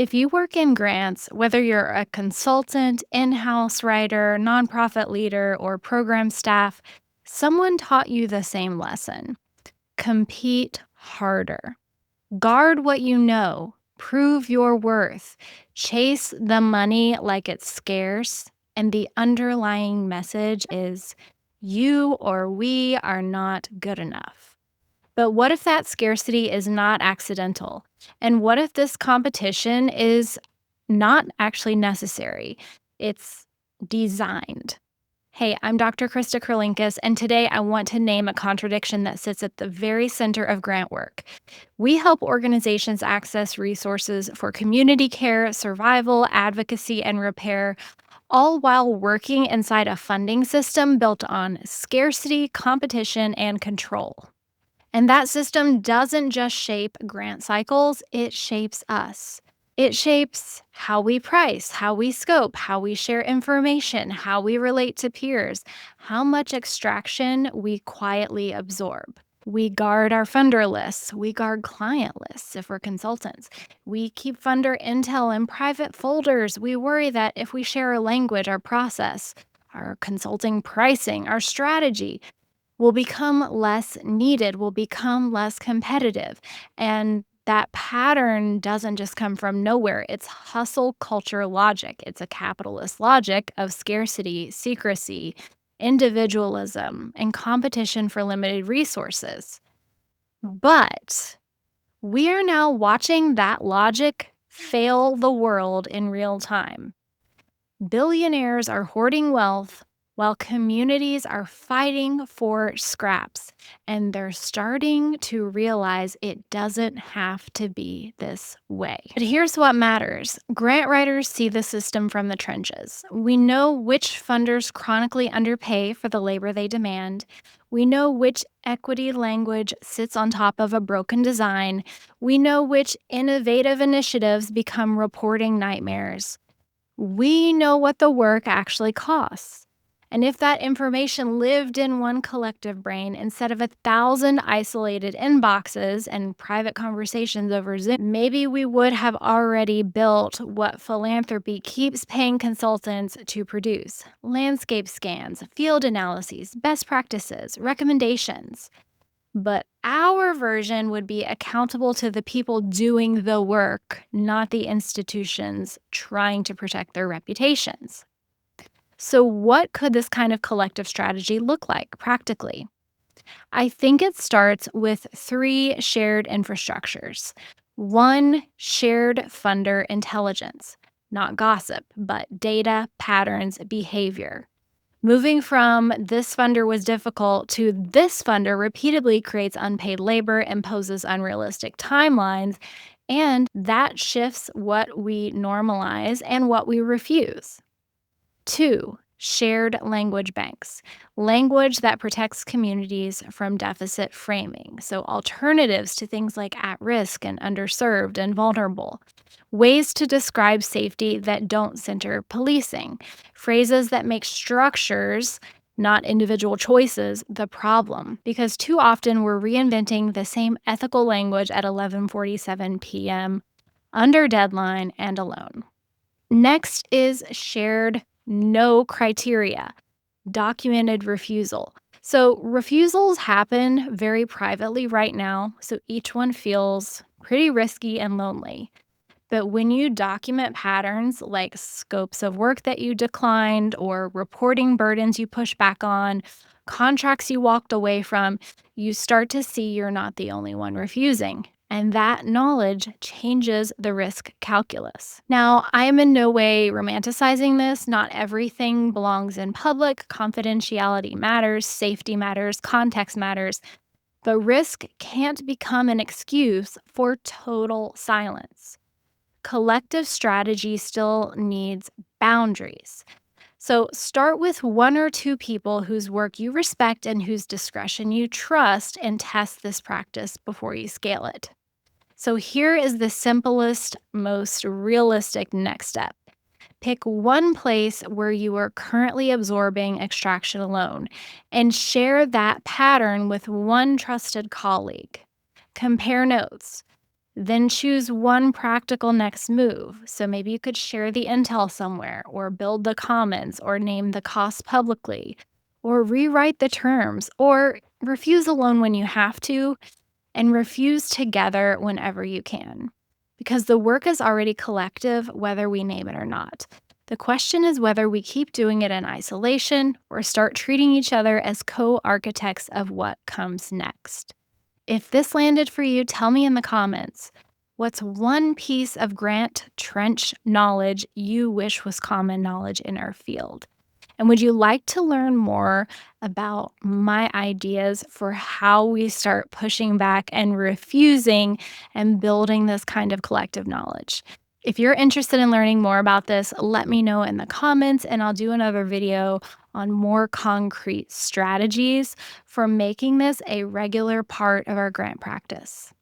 If you work in grants, whether you're a consultant, in house writer, nonprofit leader, or program staff, someone taught you the same lesson: compete harder. Guard what you know, prove your worth, chase the money like it's scarce. And the underlying message is you or we are not good enough. But what if that scarcity is not accidental? And what if this competition is not actually necessary? It's designed. Hey, I'm Dr. Krista Kurlinkus, and today I want to name a contradiction that sits at the very center of grant work. We help organizations access resources for community care, survival, advocacy, and repair, all while working inside a funding system built on scarcity, competition, and control. And that system doesn't just shape grant cycles, it shapes us. It shapes how we price, how we scope, how we share information, how we relate to peers, how much extraction we quietly absorb. We guard our funder lists. We guard client lists if we're consultants. We keep funder intel in private folders. We worry that if we share our language, our process, our consulting pricing, our strategy, will become less needed, will become less competitive. And that pattern doesn't just come from nowhere. It's hustle culture logic. It's a capitalist logic of scarcity, secrecy, individualism, and competition for limited resources. But we are now watching that logic fail the world in real time. Billionaires are hoarding wealth while communities are fighting for scraps. And they're starting to realize it doesn't have to be this way. But here's what matters: grant writers see the system from the trenches. We know which funders chronically underpay for the labor they demand. We know which equity language sits on top of a broken design. We know which innovative initiatives become reporting nightmares. We know what the work actually costs. And if that information lived in one collective brain instead of 1,000 isolated inboxes and private conversations over Zoom, maybe we would have already built what philanthropy keeps paying consultants to produce: landscape scans, field analyses, best practices, recommendations. But our version would be accountable to the people doing the work, not the institutions trying to protect their reputations. So, what could this kind of collective strategy look like practically? I think it starts with three shared infrastructures. One, shared funder intelligence, not gossip, but data, patterns, behavior. Moving from "this funder was difficult" to "this funder repeatedly creates unpaid labor, imposes unrealistic timelines," and that shifts what we normalize and what we refuse. Two, shared language banks, language that protects communities from deficit framing. So, alternatives to things like at risk and underserved and vulnerable. Ways to describe safety that don't center policing. Phrases that make structures, not individual choices, the problem. Because too often we're reinventing the same ethical language at 11:47 p.m., under deadline and alone. Next is shared no criteria, documented refusal. So, refusals happen very privately right now, so each one feels pretty risky and lonely. But when you document patterns like scopes of work that you declined, or reporting burdens you push back on, contracts you walked away from, you start to see you're not the only one refusing. And that knowledge changes the risk calculus. Now, I am in no way romanticizing this. Not everything belongs in public. Confidentiality matters, safety matters, context matters. But risk can't become an excuse for total silence. Collective strategy still needs boundaries. So start with one or two people whose work you respect and whose discretion you trust, and test this practice before you scale it. So here is the simplest, most realistic next step. Pick one place where you are currently absorbing extraction alone and share that pattern with one trusted colleague. Compare notes. Then choose one practical next move. So maybe you could share the intel somewhere, or build the commons, or name the cost publicly, or rewrite the terms, or refuse a loan when you have to, and refuse together whenever you can. Because the work is already collective, whether we name it or not. The question is whether we keep doing it in isolation or start treating each other as co architects of what comes next. If this landed for you, tell me in the comments. What's one piece of grant trench knowledge you wish was common knowledge in our field? And would you like to learn more about my ideas for how we start pushing back and refusing and building this kind of collective knowledge? If you're interested in learning more about this, let me know in the comments, and I'll do another video on more concrete strategies for making this a regular part of our grant practice.